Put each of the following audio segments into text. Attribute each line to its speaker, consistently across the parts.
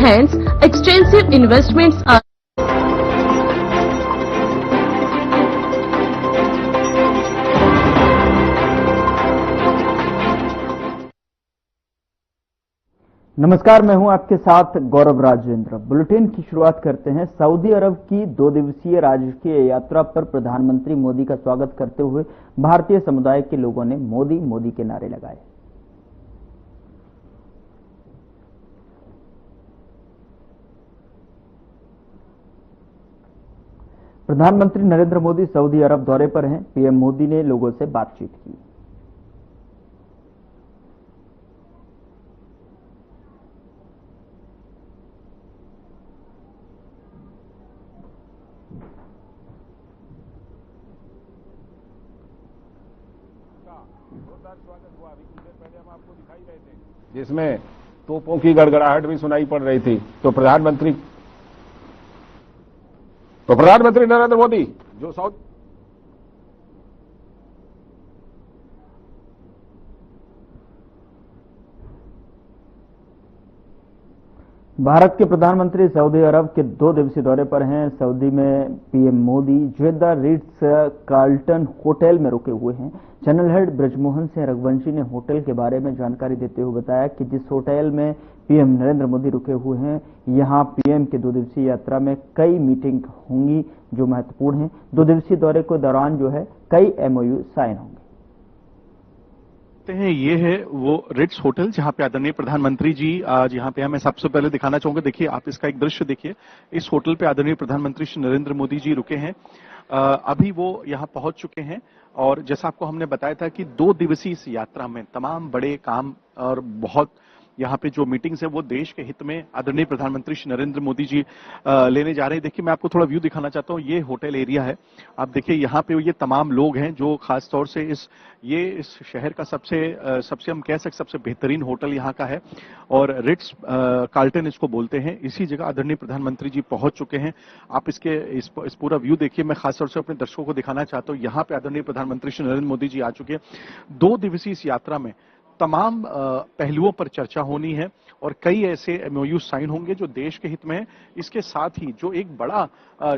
Speaker 1: Hence, extensive investments are
Speaker 2: नमस्कार, मैं हूं आपके साथ गौरव राजेंद्र। बुलेटिन की शुरुआत करते हैं। सऊदी अरब की 2 दिवसीय राजकीय यात्रा पर प्रधानमंत्री मोदी का स्वागत करते हुए भारतीय समुदाय के लोगों ने मोदी मोदी के नारे लगाए। प्रधानमंत्री नरेंद्र मोदी सऊदी अरब दौरे पर हैं। पीएम मोदी ने लोगों से बातचीत की।
Speaker 3: स्वागत हुआ। अभी कुछ देर पहले हम आपको दिखाई रहे थे, जिसमें तोपों की गड़गड़ाहट भी सुनाई पड़ रही थी। तो प्रधानमंत्री नरेंद्र मोदी जो साउथ
Speaker 2: भारत के प्रधानमंत्री सऊदी अरब के 2 दिवसीय दौरे पर हैं। सऊदी में पीएम मोदी जेद्दा रिट्स कार्ल्टन होटल में रुके हुए हैं। चैनल हेड ब्रजमोहन सिंह रघुवंशी ने होटल के बारे में जानकारी देते हुए बताया कि जिस होटल में पीएम नरेंद्र मोदी रुके हुए हैं, यहां पीएम के 2 दिवसीय यात्रा में कई मीटिंग होंगी जो महत्वपूर्ण हैं। 2 दिवसीय दौरे के दौरान जो है कई एमओयू साइन होंगे।
Speaker 4: हैं ये है वो रिट्स होटल जहां पे आदरणीय प्रधानमंत्री जी आज यहाँ पे हमें सबसे पहले दिखाना चाहूंगा। देखिए, आप इसका एक दृश्य देखिए। इस होटल पे आदरणीय प्रधानमंत्री श्री नरेंद्र मोदी जी रुके हैं। अभी वो यहाँ पहुंच चुके हैं और जैसा आपको हमने बताया था कि 2 दिवसीय इस यात्रा में तमाम बड़े काम और बहुत यहाँ पे जो मीटिंग्स है वो देश के हित में आदरणीय प्रधानमंत्री श्री नरेंद्र मोदी जी लेने जा रहे हैं। देखिए, मैं आपको थोड़ा व्यू दिखाना चाहता हूँ। ये होटल एरिया है। आप देखिए यहाँ पे ये तमाम लोग हैं जो खास तौर से इस शहर का सबसे हम कह सकते सबसे बेहतरीन होटल यहाँ का है और रिट्स कार्ल्टन इसको बोलते हैं। इसी जगह आदरणीय प्रधानमंत्री जी पहुंच चुके हैं। आप इस पूरा व्यू देखिए। मैं खास तौर से अपने दर्शकों को दिखाना चाहता हूँ। यहाँ पे आदरणीय प्रधानमंत्री श्री नरेंद्र मोदी जी आ चुके हैं। 2 दिवसीय इस यात्रा में तमाम पहलुओं पर चर्चा होनी है और कई ऐसे एमओयू साइन होंगे जो देश के हित में है। इसके साथ ही जो एक बड़ा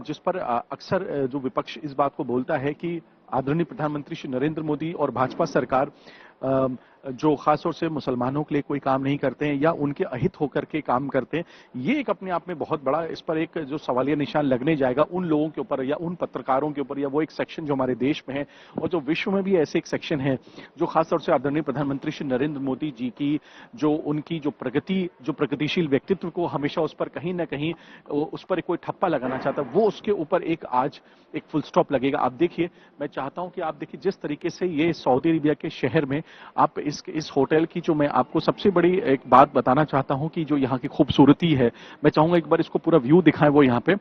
Speaker 4: जिस पर अक्सर जो विपक्ष इस बात को बोलता है कि आदरणीय प्रधानमंत्री श्री नरेंद्र मोदी और भाजपा सरकार जो खासतौर से मुसलमानों के लिए कोई काम नहीं करते हैं या उनके अहित होकर के काम करते हैं, ये एक अपने आप में बहुत बड़ा इस पर एक जो सवालिया निशान लगने जाएगा उन लोगों के ऊपर या उन पत्रकारों के ऊपर या वो एक सेक्शन जो हमारे देश में है और जो विश्व में भी ऐसे एक सेक्शन है जो खासतौर से आदरणीय प्रधानमंत्री श्री नरेंद्र मोदी जी की जो उनकी जो प्रगतिशील व्यक्तित्व को हमेशा उस पर कहीं ना कहीं उस पर कोई ठप्पा लगाना चाहता है, वो उसके ऊपर आज एक फुल स्टॉप लगेगा। आप देखिए, मैं चाहता हूं कि आप देखिए जिस तरीके से ये सऊदी अरेबिया के शहर में आप इस होटल की जो मैं आपको सबसे बड़ी एक बात बताना चाहता हूं कि जो यहाँ की खूबसूरती है, मैं चाहूंगा एक बार इसको पूरा व्यू दिखाएं। वो यहाँ पे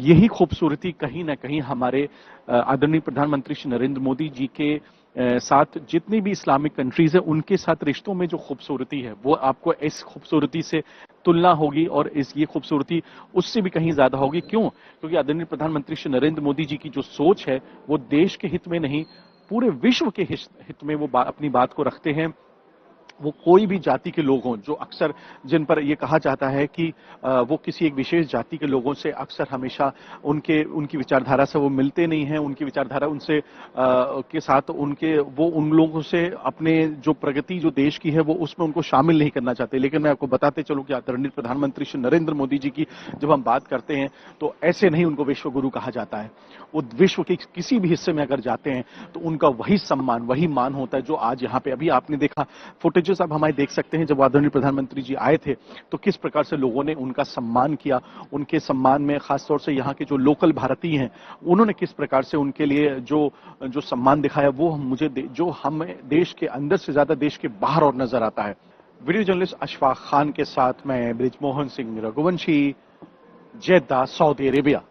Speaker 4: यही खूबसूरती कहीं ना कहीं हमारे आदरणीय प्रधानमंत्री श्री नरेंद्र मोदी जी के साथ जितनी भी इस्लामिक कंट्रीज है उनके साथ रिश्तों में जो खूबसूरती है वो आपको इस खूबसूरती से तुलना होगी और ये खूबसूरती उससे भी कहीं ज्यादा होगी। क्यों? क्योंकि आदरणीय प्रधानमंत्री श्री नरेंद्र मोदी जी की जो सोच है वो देश के हित में नहीं पूरे विश्व के हित में वो अपनी बात को रखते हैं। वो कोई भी जाति के लोग हों जो अक्सर जिन पर यह कहा जाता है कि वो किसी एक विशेष जाति के लोगों से अक्सर हमेशा उनकी विचारधारा से वो मिलते नहीं हैं, उनकी विचारधारा उनसे के साथ वो उन लोगों से अपने जो प्रगति जो देश की है वो उसमें उनको शामिल नहीं करना चाहते। लेकिन मैं आपको बताते चलूं कि आदरणीय प्रधानमंत्री श्री नरेंद्र मोदी जी की जब हम बात करते हैं तो ऐसे नहीं उनको विश्व गुरु कहा जाता है। वो विश्व के किसी भी हिस्से में अगर जाते हैं तो उनका वही सम्मान वही मान होता है जो आज यहाँ पे अभी आपने देखा फुटेज आप हमारे देख सकते हैं। जब आदरणीय प्रधानमंत्री जी आए थे तो किस प्रकार से लोगों ने उनका सम्मान किया। उनके सम्मान में खासतौर से यहाँ के जो लोकल भारतीय हैं उन्होंने किस प्रकार से उनके लिए जो सम्मान दिखाया वो जो हमें देश के अंदर से ज्यादा देश के बाहर और नजर आता है। वीडियो जर्नलिस्ट अशफाक खान के साथ मैं Brijmohan Singh Raghuvanshi, Jeddah, Saudi Arabia.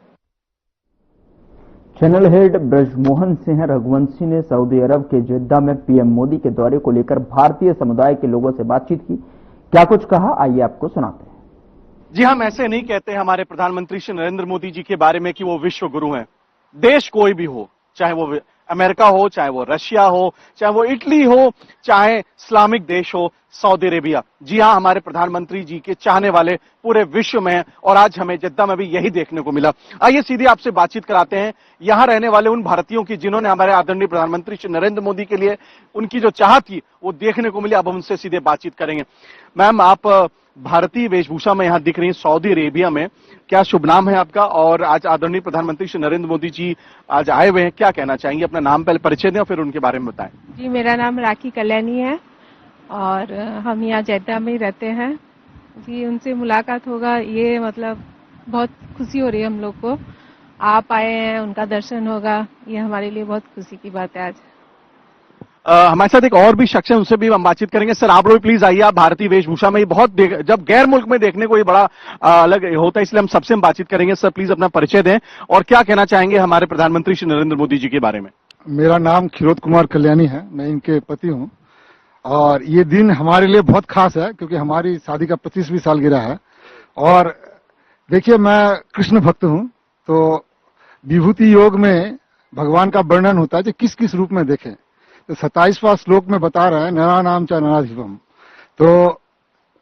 Speaker 2: Channel head Brajmohan Singh Raghuvanshi ने सऊदी अरब के जेद्दा में पीएम मोदी के दौरे को लेकर भारतीय समुदाय के लोगों से बातचीत की। क्या कुछ कहा, आइए आपको सुनाते हैं।
Speaker 4: जी, हम ऐसे नहीं कहते हमारे प्रधानमंत्री श्री नरेंद्र मोदी जी के बारे में कि वो विश्व गुरु हैं। देश कोई भी हो, चाहे वो अमेरिका हो, चाहे वो रशिया हो, चाहे वो इटली हो, चाहे इस्लामिक देश हो, सऊदी अरेबिया। जी हां, हमारे प्रधानमंत्री जी के चाहने वाले पूरे विश्व में हैं और आज हमें जिद्दा में भी यही देखने को मिला। आइए सीधे आपसे बातचीत कराते हैं यहां रहने वाले उन भारतीयों की जिन्होंने हमारे आदरणीय प्रधानमंत्री श्री नरेंद्र मोदी के लिए उनकी जो चाहत थी वो देखने को मिली। अब हम उनसे सीधे बातचीत करेंगे। मैम, आप भारतीय वेशभूषा में यहां दिख रही हैं सऊदी अरेबिया में, क्या शुभ नाम है आपका? और आज आदरणीय प्रधानमंत्री श्री नरेंद्र मोदी जी आज आए हुए हैं, क्या कहना चाहेंगे? अपना नाम पहले परिचय दें और फिर उनके बारे में बताएं।
Speaker 5: जी, मेरा नाम राखी कल्याणी है और हम यहाँ जेद्दा में ही रहते हैं। जी, उनसे मुलाकात होगा ये मतलब बहुत खुशी हो रही है हम लोग को। आप आए हैं, उनका दर्शन होगा, ये हमारे लिए बहुत खुशी की बात है आज।
Speaker 4: हमारे साथ एक और भी शख्स है, उनसे भी हम बातचीत करेंगे। सर, आप लोग प्लीज आइए। आप भारतीय वेशभूषा में जब गैर मुल्क में देखने को ये बड़ा अलग होता है, इसलिए हम सबसे बातचीत करेंगे। सर, प्लीज अपना परिचय दें और क्या कहना चाहेंगे हमारे प्रधानमंत्री श्री नरेंद्र मोदी जी के बारे में?
Speaker 6: मेरा नाम खिरोद कुमार कल्याणी है, मैं इनके पति हूं और ये दिन हमारे लिए बहुत खास है क्योंकि हमारी शादी का 25वीं सालगिरह है। और देखिए, मैं कृष्ण भक्त हूं, तो विभूति योग में भगवान का वर्णन होता है कि किस किस रूप में देखें। तो 27वां श्लोक में बता रहा है नरानाम च नराधिपम, तो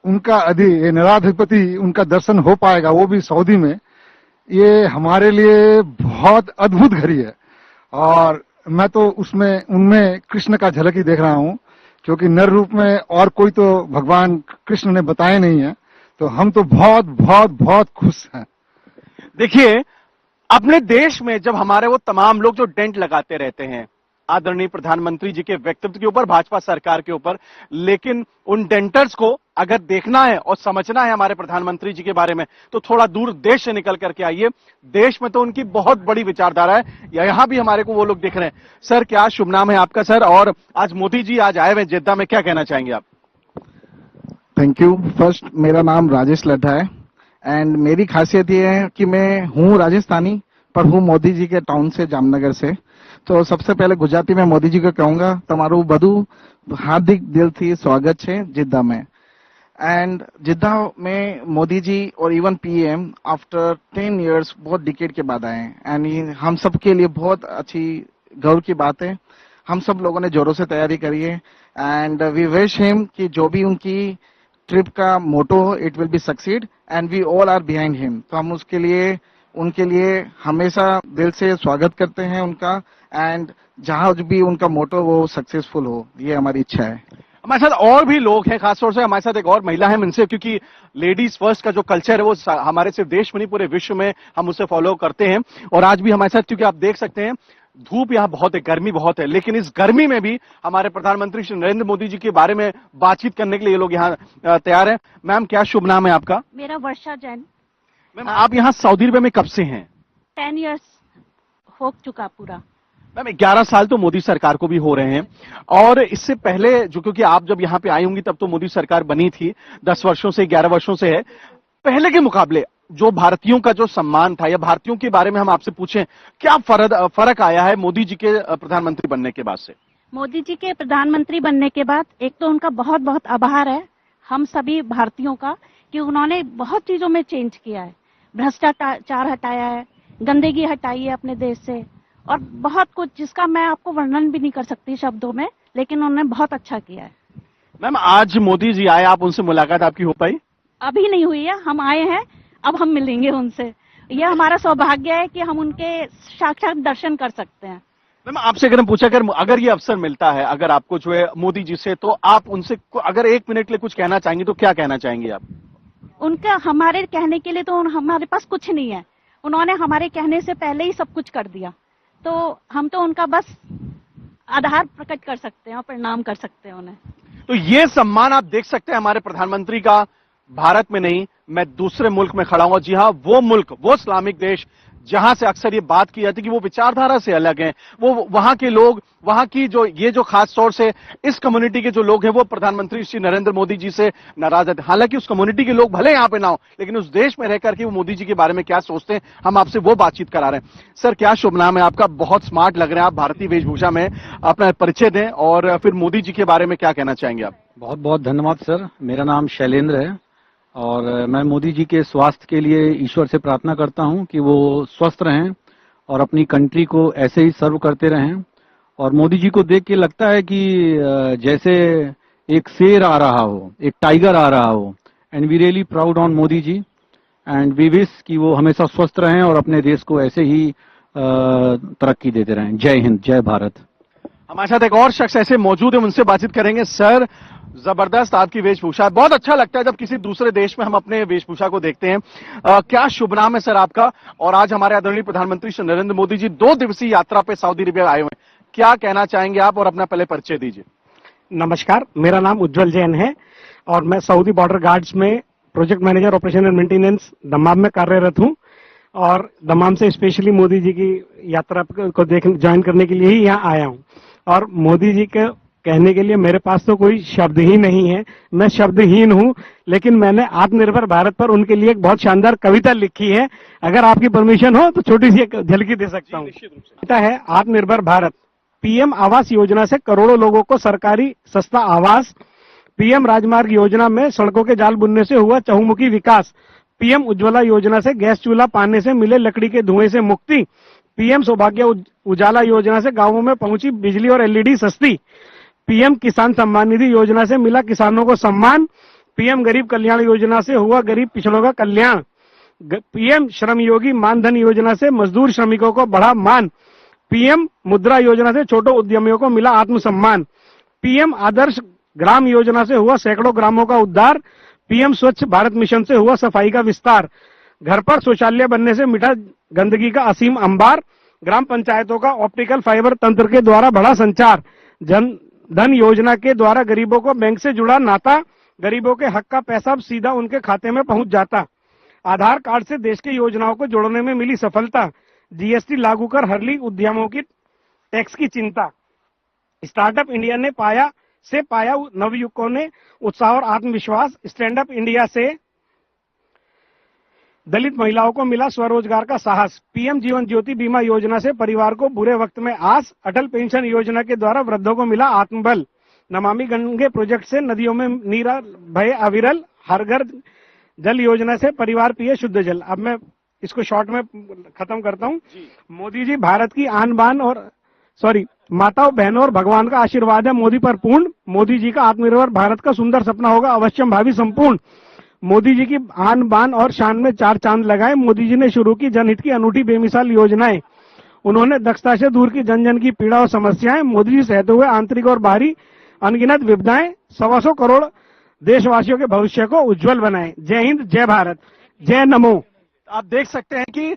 Speaker 6: उनका ये नराधिपति उनका दर्शन हो पाएगा, वो भी सऊदी में। ये हमारे लिए बहुत अद्भुत घड़ी है और मैं तो उनमें कृष्ण का झलक ही देख रहा हूं क्योंकि नर रूप में और कोई तो भगवान कृष्ण ने बताए नहीं है। तो हम तो बहुत बहुत बहुत खुश हैं।
Speaker 4: देखिए, अपने देश में जब हमारे वो तमाम लोग जो डेंट लगाते रहते हैं आदरणीय प्रधानमंत्री जी के व्यक्तित्व के ऊपर, भाजपा सरकार के ऊपर, लेकिन उन डेंटर्स को अगर देखना है और समझना है हमारे प्रधानमंत्री जी के बारे में तो थोड़ा दूर देश से निकल करके आइए। देश में तो उनकी बहुत बड़ी विचारधारा है, यहां भी हमारे को वो लोग दिख रहे हैं। सर, क्या शुभ नाम है आपका सर? और आज मोदी जी आज आए हुए जेद्दा में, क्या कहना चाहेंगे आप?
Speaker 7: Thank you. फर्स्ट, मेरा नाम राजेश लड्ढा है एंड मेरी खासियत ये है कि मैं हूँ राजस्थानी पर हूँ मोदी जी के टाउन से, जामनगर से। तो सबसे पहले गुजराती में मोदी जी को कहूंगा तमारू बधु हार्दिक दिल थी स्वागत है जिद्दा में। एंड जिद्दा में मोदी जी और इवन पीएम आफ्टर 10 इयर्स बहुत डिकेड के बाद आए हैं एंड हम सब के लिए बहुत अच्छी गर्व की बात है। हम सब लोगों ने जोरों से तैयारी करी है एंड वी विश हिम कि जो भी उनकी ट्रिप का मोटो हो it will be succeed and we all are behind him. तो हम उनके लिए हमेशा दिल से स्वागत करते हैं उनका एंड जहां भी उनका मोटो वो सक्सेसफुल हो, ये हमारी इच्छा है।
Speaker 4: हमारे साथ और भी लोग हैं, खासतौर से हमारे साथ एक और महिला है इनसे, क्योंकि लेडीज फर्स्ट का जो कल्चर है वो हमारे सिर्फ देश में नहीं पूरे विश्व में हम उसे फॉलो करते हैं। और आज भी हमारे साथ, क्योंकि आप देख सकते हैं धूप यहाँ बहुत है, गर्मी बहुत है, लेकिन इस गर्मी में भी हमारे प्रधानमंत्री श्री नरेंद्र मोदी जी के बारे में बातचीत करने के लिए ये लोग यहाँ तैयार हैं। मैम, क्या शुभ नाम है आपका?
Speaker 8: मेरा वर्षा जैन।
Speaker 4: मैम, आप यहाँ सऊदी अरब में कब से हैं?
Speaker 8: 10 इयर्स हो चुका पूरा।
Speaker 4: मैम, 11 साल तो मोदी सरकार को भी हो रहे हैं और इससे पहले जो, क्योंकि आप जब यहाँ पे आई होंगी तब तो मोदी सरकार बनी थी, 10 वर्षों से 11 वर्षों से है। पहले के मुकाबले जो भारतीयों का जो सम्मान था या भारतीयों के बारे में हम आपसे पूछें, क्या फर्क आया है मोदी जी के प्रधानमंत्री बनने के बाद से?
Speaker 8: मोदी जी के प्रधानमंत्री बनने के बाद एक तो उनका बहुत बहुत आभार है हम सभी भारतीयों का कि उन्होंने बहुत चीजों में चेंज किया है। भ्रष्टाचार हटाया है, गंदगी हटाई है अपने देश से और बहुत कुछ जिसका मैं आपको वर्णन भी नहीं कर सकती शब्दों में, लेकिन उन्होंने बहुत अच्छा किया है।
Speaker 4: मैम, आज मोदी जी आए, आप उनसे मुलाकात आपकी हो पाई?
Speaker 8: अभी नहीं हुई है, हम आए हैं, अब हम मिलेंगे उनसे। यह हमारा सौभाग्य है कि हम उनके साक्षात दर्शन कर सकते हैं।
Speaker 4: मैम, आपसे अगर हम पूछा अगर ये अवसर मिलता है अगर आपको जो है मोदी जी से, तो आप उनसे अगर 1 मिनट के लिए कुछ कहना चाहेंगे तो क्या कहना चाहेंगे आप?
Speaker 8: उनका हमारे कहने के लिए तो हमारे पास कुछ नहीं है, उन्होंने हमारे कहने से पहले ही सब कुछ कर दिया, तो हम तो उनका बस आभार प्रकट कर सकते हैं और प्रणाम कर सकते हैं उन्हें।
Speaker 4: तो ये सम्मान आप देख सकते हैं हमारे प्रधानमंत्री का, भारत में नहीं, मैं दूसरे मुल्क में खड़ा हूं। जी हां, वो मुल्क, वो इस्लामिक देश जहां से अक्सर ये बात की जाती है कि वो विचारधारा से अलग हैं, वो वहां के लोग, वहां की जो खास तौर से इस कम्युनिटी के जो लोग हैं वो प्रधानमंत्री श्री नरेंद्र मोदी जी से नाराज है। हालांकि उस कम्युनिटी के लोग भले यहां पे ना हो, लेकिन उस देश में रहकर के वो मोदी जी के बारे में क्या सोचते हैं, हम आपसे वो बातचीत करा रहे हैं। सर, क्या शुभ नाम है आपका? बहुत स्मार्ट लग रहे हैं आप भारतीय वेशभूषा में, अपना परिचय दें और फिर मोदी जी के बारे में क्या कहना चाहेंगे आप?
Speaker 9: बहुत बहुत धन्यवाद सर। मेरा नाम शैलेंद्र है और मैं मोदी जी के स्वास्थ्य के लिए ईश्वर से प्रार्थना करता हूं कि वो स्वस्थ रहें और अपनी कंट्री को ऐसे ही सर्व करते रहें और मोदी जी को देख के लगता है कि जैसे एक शेर आ रहा हो, एक टाइगर आ रहा हो। And we really proud on Modi ji and we wish कि वो हमेशा स्वस्थ रहें और अपने देश को ऐसे ही तरक्की देते रहें। जय हिंद, जय भारत।
Speaker 4: हमारे साथ एक और शख्स ऐसे मौजूद है, उनसे बातचीत करेंगे। सर, जबरदस्त आपकी वेशभूषा, बहुत अच्छा लगता है जब किसी दूसरे देश में हम अपने वेशभूषा को देखते हैं। क्या शुभ नाम है सर आपका? और आज हमारे आदरणीय प्रधानमंत्री श्री नरेंद्र मोदी जी 2 दिवसीय यात्रा पे सऊदी अरेबिया आए हुए हैं, क्या कहना चाहेंगे आप और अपना पहले परिचय दीजिए।
Speaker 10: नमस्कार, मेरा नाम उज्जवल जैन है और मैं सऊदी बॉर्डर गार्ड्स में project manager operation and maintenance दमाम में कार्यरत हूं और दमाम से स्पेशली मोदी जी की यात्रा को ज्वाइन करने के लिए ही यहाँ आया हूं। और मोदी जी के कहने के लिए मेरे पास तो कोई शब्द ही नहीं है, मैं शब्दहीन हूं, लेकिन मैंने आत्मनिर्भर भारत पर उनके लिए एक बहुत शानदार कविता लिखी है। अगर आपकी परमिशन हो तो छोटी सी एक झलकी दे सकता हूं। कविता है आत्मनिर्भर भारत। पीएम आवास योजना से करोड़ों लोगों को सरकारी सस्ता आवास। पीएम राजमार्ग योजना में सड़कों के जाल बुनने से हुआ चहुमुखी विकास। पीएम उज्ज्वला योजना से गैस चूल्हा पाने से मिले लकड़ी के धुएं से मुक्ति। पीएम सौभाग्य उजाला योजना से गांवों में पहुंची बिजली और एलईडी सस्ती। पीएम किसान सम्मान निधि योजना से मिला किसानों को सम्मान। पीएम गरीब कल्याण योजना से हुआ गरीब पिछड़ों का कल्याण। पीएम श्रम योगी मानधन योजना से मजदूर श्रमिकों को बढ़ा मान। पीएम मुद्रा योजना से छोटे उद्यमियों को मिला आत्मसम्मान। पीएम आदर्श ग्राम योजना से हुआ सैकड़ों ग्रामों का उद्धार। पीएम स्वच्छ भारत मिशन से हुआ सफाई का विस्तार। घर पर शौचालय बनने से मिटा गंदगी का असीम अंबार। ग्राम पंचायतों का ऑप्टिकल फाइबर तंत्र के द्वारा बढ़ा संचार। जन धन योजना के द्वारा गरीबों को बैंक से जुड़ा नाता। गरीबों के हक का पैसा अब सीधा उनके खाते में पहुंच जाता। आधार कार्ड से देश की योजनाओं को जोड़ने में मिली सफलता। जीएसटी लागू कर हर ली उद्यमों की टैक्स की चिंता। स्टार्टअप इंडिया ने पाया नवयुवकों ने उत्साह और आत्मविश्वास। स्टैंड अप इंडिया से दलित महिलाओं को मिला स्वरोजगार का साहस। पीएम जीवन ज्योति बीमा योजना से परिवार को बुरे वक्त में आस। अटल पेंशन योजना के द्वारा वृद्धों को मिला आत्मबल। नमामि गंगे प्रोजेक्ट से नदियों में नीरा भय अविरल। हर घर जल योजना से परिवार पिए शुद्ध जल। अब मैं इसको शॉर्ट में खत्म करता हूं। मोदी जी भारत की आन बान और माताओं बहनों और भगवान का आशीर्वाद है मोदी पर पूर्ण। मोदी जी का आत्मनिर्भर भारत का सुंदर सपना होगा अवश्यम भावी संपूर्ण। मोदी जी की आन बान और शान में 4 चांद लगाए। मोदी जी ने शुरू की जनहित की अनूठी बेमिसाल योजनाएं। उन्होंने दक्षता से दूर की जन जन की पीड़ा और समस्याएं। मोदी जी सहते हुए आंतरिक और बाहरी अनगिनत विपदाएं। 125 करोड़ देशवासियों के भविष्य को उज्जवल बनाए। जय हिंद, जय भारत, जय नमो।
Speaker 4: आप देख सकते हैं कि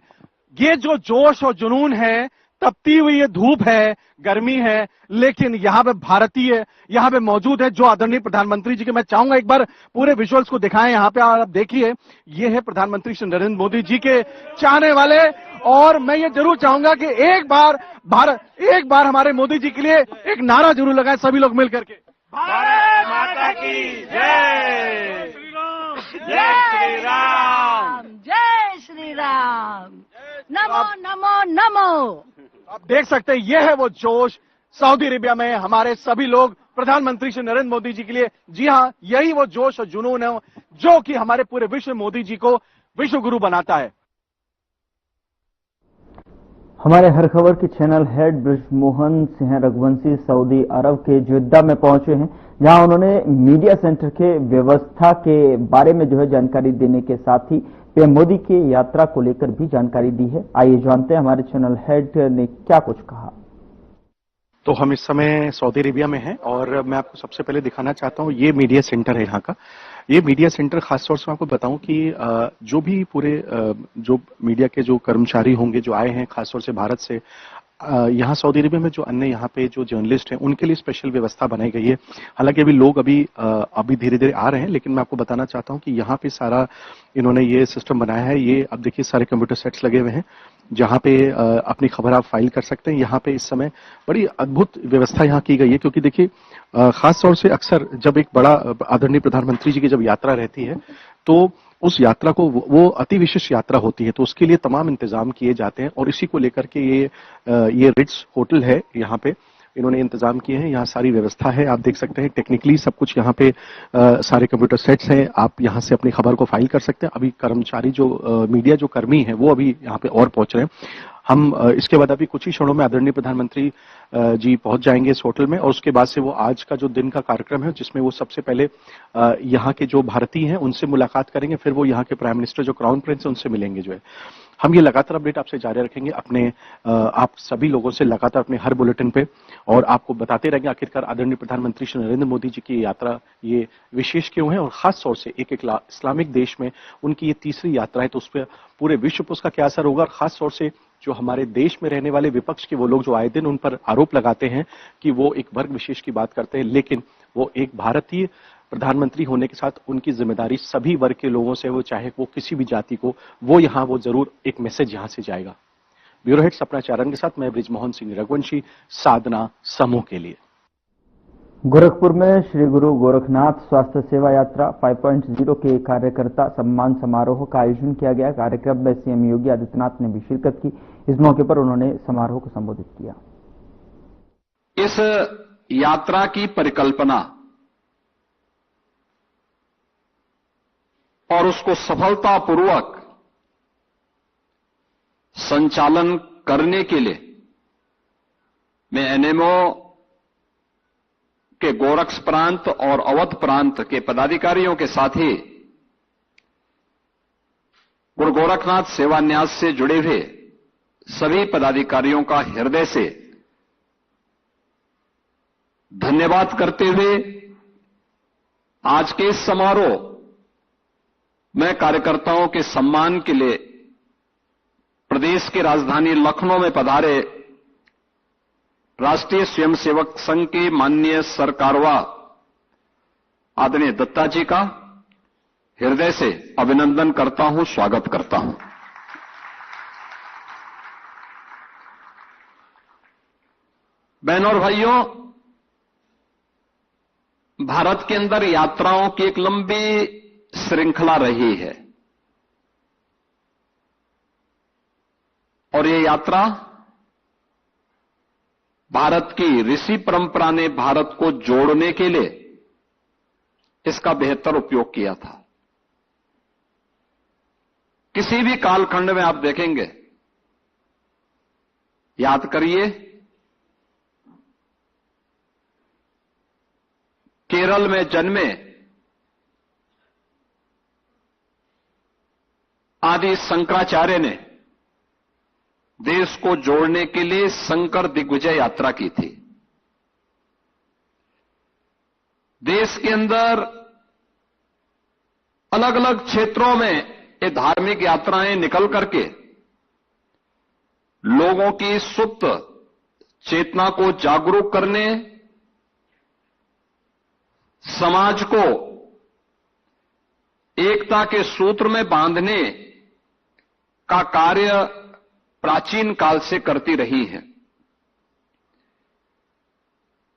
Speaker 4: ये जो जोश और जुनून है, तपती हुई ये धूप है, गर्मी है, लेकिन यहाँ पे भारतीय यहाँ पे मौजूद है जो आदरणीय प्रधानमंत्री जी के। मैं चाहूंगा एक बार पूरे विजुअल्स को दिखाएं यहाँ पे, और आप देखिए ये है प्रधानमंत्री श्री नरेंद्र मोदी जी के चाहने वाले। और मैं ये जरूर चाहूंगा कि एक बार हमारे मोदी जी के लिए एक नारा जरूर लगाएं सभी लोग मिलकर के। भारत माता की जय, जय श्री राम,
Speaker 8: जय श्री राम, नमो नमो नमो।
Speaker 4: आप देख सकते हैं ये है वो जोश सऊदी अरेबिया में हमारे सभी लोग प्रधानमंत्री श्री नरेंद्र मोदी जी के लिए। जी हाँ, यही वो जोश और जुनून है जो कि हमारे पूरे विश्व में मोदी जी को विश्व गुरु बनाता है।
Speaker 2: हमारे हर खबर की चैनल हेड ब्रिजमोहन सिंह रघुवंशी सऊदी अरब के जिद्दा में पहुंचे हैं, जहां उन्होंने मीडिया सेंटर के व्यवस्था के बारे में जानकारी देने के साथ ही पीएम मोदी की यात्रा को लेकर भी जानकारी दी है। आइए जानते हैं हमारे चैनल हेड ने क्या कुछ कहा।
Speaker 4: तो हम इस समय सऊदी अरेबिया में हैं और मैं आपको सबसे पहले दिखाना चाहता हूं, ये मीडिया सेंटर है यहाँ का। ये मीडिया सेंटर खासतौर से आपको बताऊं कि जो भी पूरे जो मीडिया के जो कर्मचारी होंगे जो आए हैं खासतौर से भारत से, यहाँ सऊदी अरेबिया में जो अन्य यहाँ पे जो जर्नलिस्ट हैं उनके लिए स्पेशल व्यवस्था बनाई गई है। हालांकि अभी लोग अभी धीरे धीरे आ रहे हैं, लेकिन मैं आपको बताना चाहता हूँ कि यहाँ पे सारा इन्होंने ये सिस्टम बनाया है। ये अब देखिए सारे कंप्यूटर सेट्स लगे हुए हैं जहाँ पे अपनी खबर आप फाइल कर सकते हैं। यहाँ पे इस समय बड़ी अद्भुत व्यवस्था यहाँ की गई है, क्योंकि देखिए खास तौर से अक्सर जब एक बड़ा आदरणीय प्रधानमंत्री जी की जब यात्रा रहती है तो उस यात्रा को वो अति विशेष यात्रा होती है, तो उसके लिए तमाम इंतजाम किए जाते हैं। और इसी को लेकर के ये रिट्स होटल है, यहाँ पे इन्होंने इंतजाम किए हैं। यहाँ सारी व्यवस्था है, आप देख सकते हैं टेक्निकली सब कुछ यहाँ पे सारे कंप्यूटर सेट्स हैं। आप यहाँ से अपनी खबर को फाइल कर सकते हैं। अभी कर्मचारी जो मीडिया जो कर्मी हैं वो अभी यहाँ पे और पहुंच रहे हैं। हम इसके बाद अभी कुछ ही क्षणों में आदरणीय प्रधानमंत्री जी पहुंच जाएंगे इस होटल में और उसके बाद से वो आज का जो दिन का कार्यक्रम है जिसमें वो सबसे पहले यहाँ के जो भारतीय हैं उनसे मुलाकात करेंगे, फिर वो यहाँ के प्राइम मिनिस्टर जो क्राउन प्रिंस है उनसे मिलेंगे जो है। हम ये लगातार अपडेट आपसे जारी रखेंगे अपने आप सभी लोगों से लगातार अपने हर बुलेटिन पे और आपको बताते रहेंगे आखिरकार आदरणीय प्रधानमंत्री श्री नरेंद्र मोदी जी की यात्रा ये विशेष क्यों है और खास तौर से एक इस्लामिक देश में उनकी ये तीसरी यात्रा है तो उस पर पूरे विश्व पर उसका क्या असर होगा और खास तौर से जो हमारे देश में रहने वाले विपक्ष के वो लोग जो आए दिन उन पर आरोप लगाते हैं कि वो एक वर्ग विशेष की बात करते हैं, लेकिन वो एक भारतीय प्रधानमंत्री होने के साथ उनकी जिम्मेदारी सभी वर्ग के लोगों से वो चाहे वो किसी भी जाति को वो यहां वो जरूर एक मैसेज यहां से जाएगा। ब्यूरो हेड सपना चारण के साथ मैं ब्रिजमोहन सिंह रघुवंशी, साधना समूह के लिए।
Speaker 2: गोरखपुर में श्री गुरु गोरखनाथ स्वास्थ्य सेवा यात्रा 5.0 के कार्यकर्ता सम्मान समारोह का आयोजन किया गया। कार्यक्रम में सीएम योगी आदित्यनाथ ने भी शिरकत की। इस मौके पर उन्होंने समारोह को संबोधित किया।
Speaker 11: इस यात्रा की परिकल्पना और उसको सफलतापूर्वक संचालन करने के लिए मैं एनएमओ के गोरक्ष प्रांत और अवध प्रांत के पदाधिकारियों के साथ ही गुरु गोरखनाथ सेवा न्यास से जुड़े हुए सभी पदाधिकारियों का हृदय से धन्यवाद करते हुए आज के इस समारोह में कार्यकर्ताओं के सम्मान के लिए प्रदेश की राजधानी लखनऊ में पधारे राष्ट्रीय स्वयंसेवक संघ के माननीय सरकारवा आदरणीय दत्ता जी का हृदय से अभिनंदन करता हूं, स्वागत करता हूं। बहनों और भाइयों, भारत के अंदर यात्राओं की एक लंबी श्रृंखला रही है और ये यात्रा भारत की ऋषि परंपरा ने भारत को जोड़ने के लिए इसका बेहतर उपयोग किया था। किसी भी कालखंड में आप देखेंगे, याद करिए केरल में जन्मे आदि शंकराचार्य ने देश को जोड़ने के लिए शंकर दिग्विजय यात्रा की थी। देश के अंदर अलग अलग क्षेत्रों में ये धार्मिक यात्राएं निकल करके लोगों की सुप्त चेतना को जागरूक करने, समाज को एकता के सूत्र में बांधने का कार्य प्राचीन काल से करती रही है।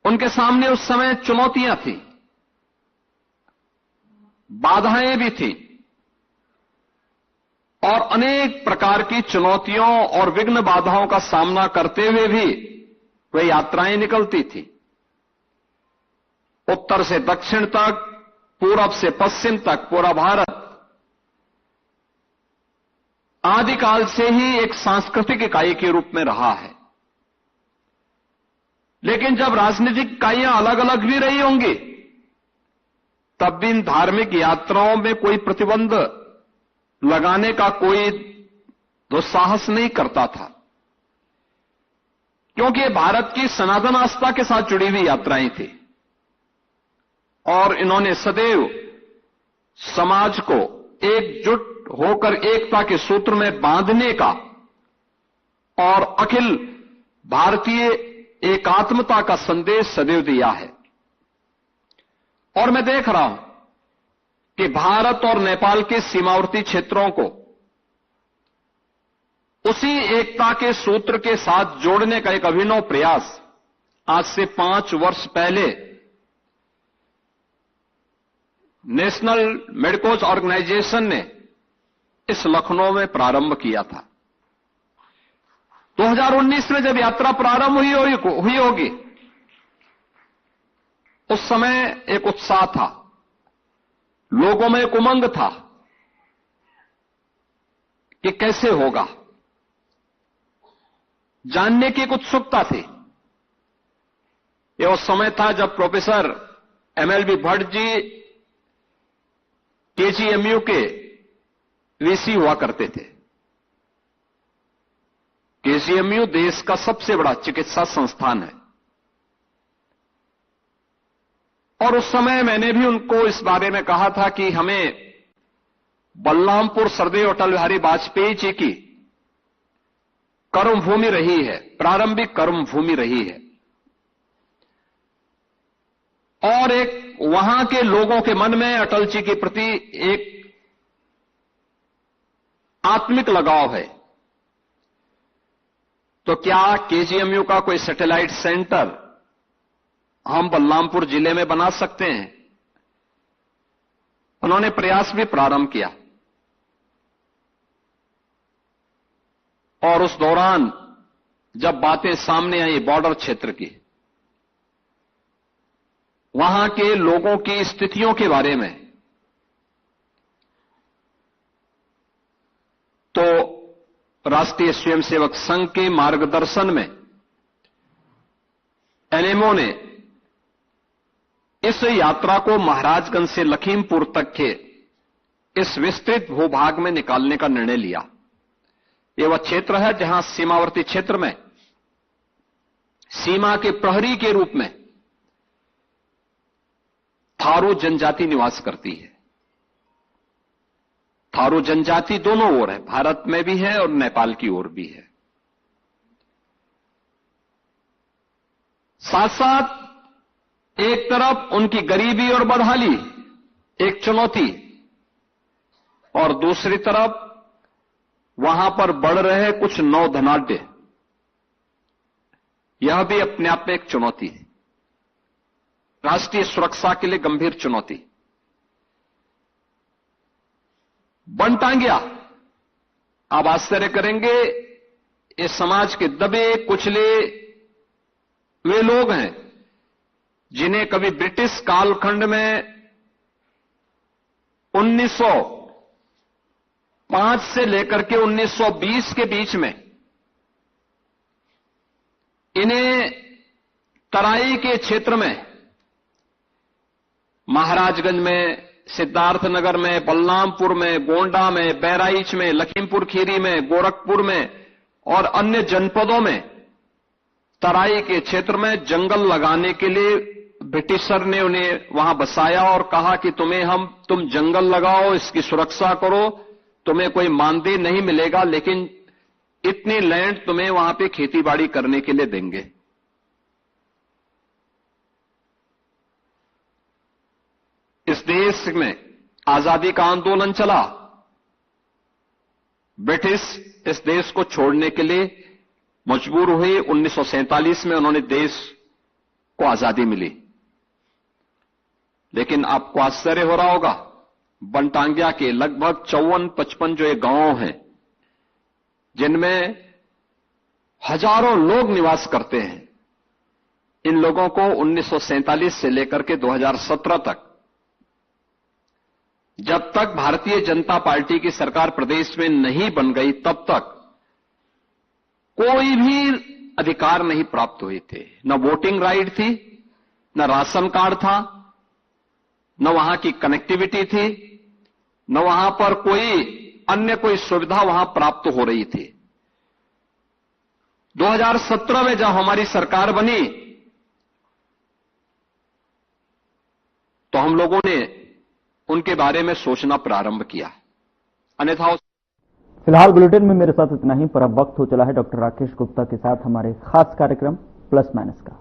Speaker 11: उनके सामने उस समय चुनौतियां थी, बाधाएं भी थी और अनेक प्रकार की चुनौतियों और विघ्न बाधाओं का सामना करते हुए भी वे यात्राएं निकलती थी। उत्तर से दक्षिण तक, पूरब से पश्चिम तक पूरा भारत आदिकाल से ही एक सांस्कृतिक इकाई के रूप में रहा है। लेकिन जब राजनीतिक इकाइयां अलग अलग भी रही होंगी, तब भी इन धार्मिक यात्राओं में कोई प्रतिबंध लगाने का कोई दुस्साहस नहीं करता था, क्योंकि भारत की सनातन आस्था के साथ जुड़ी हुई यात्राएं थी और इन्होंने सदैव समाज को एकजुट होकर एकता के सूत्र में बांधने का और अखिल भारतीय एकात्मता का संदेश सदैव दिया है। और मैं देख रहा हूं कि भारत और नेपाल के सीमावर्ती क्षेत्रों को उसी एकता के सूत्र के साथ जोड़ने का एक अभिनव प्रयास आज से 5 वर्ष पहले नेशनल मेडिकोज ऑर्गेनाइजेशन ने इस लखनऊ में प्रारंभ किया था। 2019 में जब यात्रा प्रारंभ हुई होगी, उस समय एक उत्साह था, लोगों में एक उमंग था कि कैसे होगा। जानने की एक उत्सुकता थी। ये वो समय था जब professor MLB Bhatt ji KGMU के वीसी हुआ करते थे। KGMU देश का सबसे बड़ा चिकित्सा संस्थान है और उस समय मैंने भी उनको इस बारे में कहा था कि हमें बलरामपुर सरदेव अटल बिहारी वाजपेयी जी की कर्मभूमि रही है, प्रारंभिक कर्मभूमि रही है और एक वहां के लोगों के मन में अटल जी के प्रति एक आत्मिक लगाव है। तो क्या KGMU का कोई सैटेलाइट सेंटर हम बलरामपुर जिले में बना सकते हैं? उन्होंने प्रयास भी प्रारंभ किया और उस दौरान जब बातें सामने आई बॉर्डर क्षेत्र की, वहां के लोगों की स्थितियों के बारे में, तो राष्ट्रीय स्वयंसेवक संघ के मार्गदर्शन में NMO ने इस यात्रा को महाराजगंज से लखीमपुर तक के इस विस्तृत भूभाग में निकालने का निर्णय लिया। यह वह क्षेत्र है जहां सीमावर्ती क्षेत्र में सीमा के प्रहरी के रूप में थारू जनजाति निवास करती है। थारू जनजाति दोनों ओर है, भारत में भी है और नेपाल की ओर भी है। साथ साथ एक तरफ उनकी गरीबी और बदहाली एक चुनौती और दूसरी तरफ वहां पर बढ़ रहे कुछ नौधनाढ्य, यह भी अपने आप में एक चुनौती है, राष्ट्रीय सुरक्षा के लिए गंभीर चुनौती। बनटांगिया, आप आश्चर्य करेंगे, इस समाज के दबे कुचले वे लोग हैं जिन्हें कभी ब्रिटिश कालखंड में 1905 से लेकर के 1920 के बीच में इन्हें तराई के क्षेत्र में, महाराजगंज में, सिद्धार्थनगर में, बलरामपुर में, गोंडा में, बहराइच में, लखीमपुर खीरी में, गोरखपुर में और अन्य जनपदों में तराई के क्षेत्र में जंगल लगाने के लिए ब्रिटिशर ने उन्हें वहां बसाया और कहा कि तुम जंगल लगाओ, इसकी सुरक्षा करो, तुम्हें कोई मानदेय नहीं मिलेगा, लेकिन इतनी लैंड तुम्हें वहां पे खेतीबाड़ी करने के लिए देंगे। इस देश में आजादी का आंदोलन चला, ब्रिटिश इस देश को छोड़ने के लिए मजबूर हुए। 1947 में उन्होंने देश को आजादी मिली, लेकिन आपको आश्चर्य हो रहा होगा, बनटांगिया के लगभग 54-55 जो ये गांव हैं जिनमें हजारों लोग निवास करते हैं, इन लोगों को 1947 से लेकर के 2017 तक, जब तक भारतीय जनता पार्टी की सरकार प्रदेश में नहीं बन गई, तब तक कोई भी अधिकार नहीं प्राप्त हुए थे। न वोटिंग राइट थी, न राशन कार्ड था, न वहां की कनेक्टिविटी थी, न वहां पर कोई सुविधा वहां प्राप्त हो रही थी। 2017 में जब हमारी सरकार बनी तो हम लोगों ने उनके बारे में सोचना प्रारंभ किया, अन्यथा।
Speaker 2: फिलहाल बुलेटिन में मेरे साथ इतना ही, पर अब वक्त हो चला है डॉक्टर राकेश गुप्ता के साथ हमारे खास कार्यक्रम प्लस माइनस का।